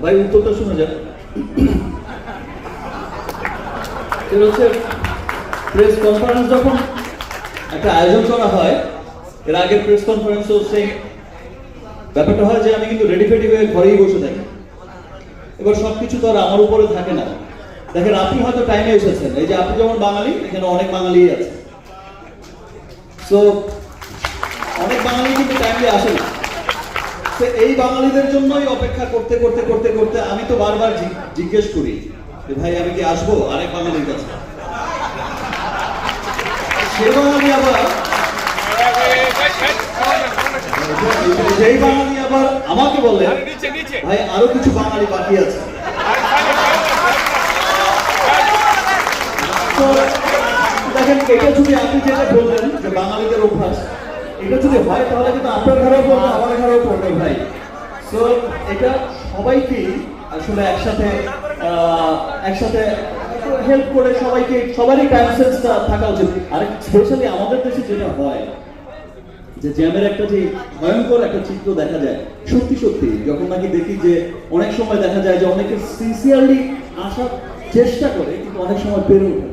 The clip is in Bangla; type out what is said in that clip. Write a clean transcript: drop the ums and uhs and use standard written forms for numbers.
ভাই উত্তরটা শুনে যান। এটা হচ্ছে প্রেস কনফারেন্স যখন একটা আয়োজন করা হয়, এর আগের প্রেস কনফারেন্সও সেই ব্যাপারটা হয় যে আমি কিন্তু রেডি ফেডি হয়ে ঘরেই বসে থাকি। এবার সবকিছু তো আর আমার উপরে থাকে না। দেখেন আপনি হয়তো টাইমে এসেছেন, এই যে আপনি যেমন বাঙালি, এখানে অনেক বাঙালি আছে, তো অনেক বাঙালি কিন্তু টাইমে আসে না। এই বাঙালিদের জন্যই অপেক্ষা করতে করতে করতে করতে আমি তো বারবার জিজ্ঞেস করি যে ভাই আমি কি আসবো আরেক বাঙালির কাছে। সে বাঙালি আবার যেই বাঙালি আবার আমাকে বলে ভাই আরো কিছু বাঙালি বাকি আছে। তো দেখেন এটা যদি আপনি যেটা বললেন যে বাঙালিদের অভ্যাস, এটা যদি হয় তাহলে কিন্তু আপনার ঘরেও পড়বে, আমার ঘরেও পড়বে ভাই। সো এটা সবাইকেই আসলে একসাথে হেল্প করে সবারই টাইম সেন্সটা থাকা উচিত। আর স্পেশালি আমাদের দেশে যেটা হয় যে জ্যামের একটা যে ভয়ঙ্কর একটা চিত্র দেখা যায়, সত্যি সত্যি যখন নাকি দেখি যে অনেক সময় দেখা যায় যে অনেকে সিনসিয়ারলি আসার চেষ্টা করে কিন্তু অনেক সময় পেরে ওঠে।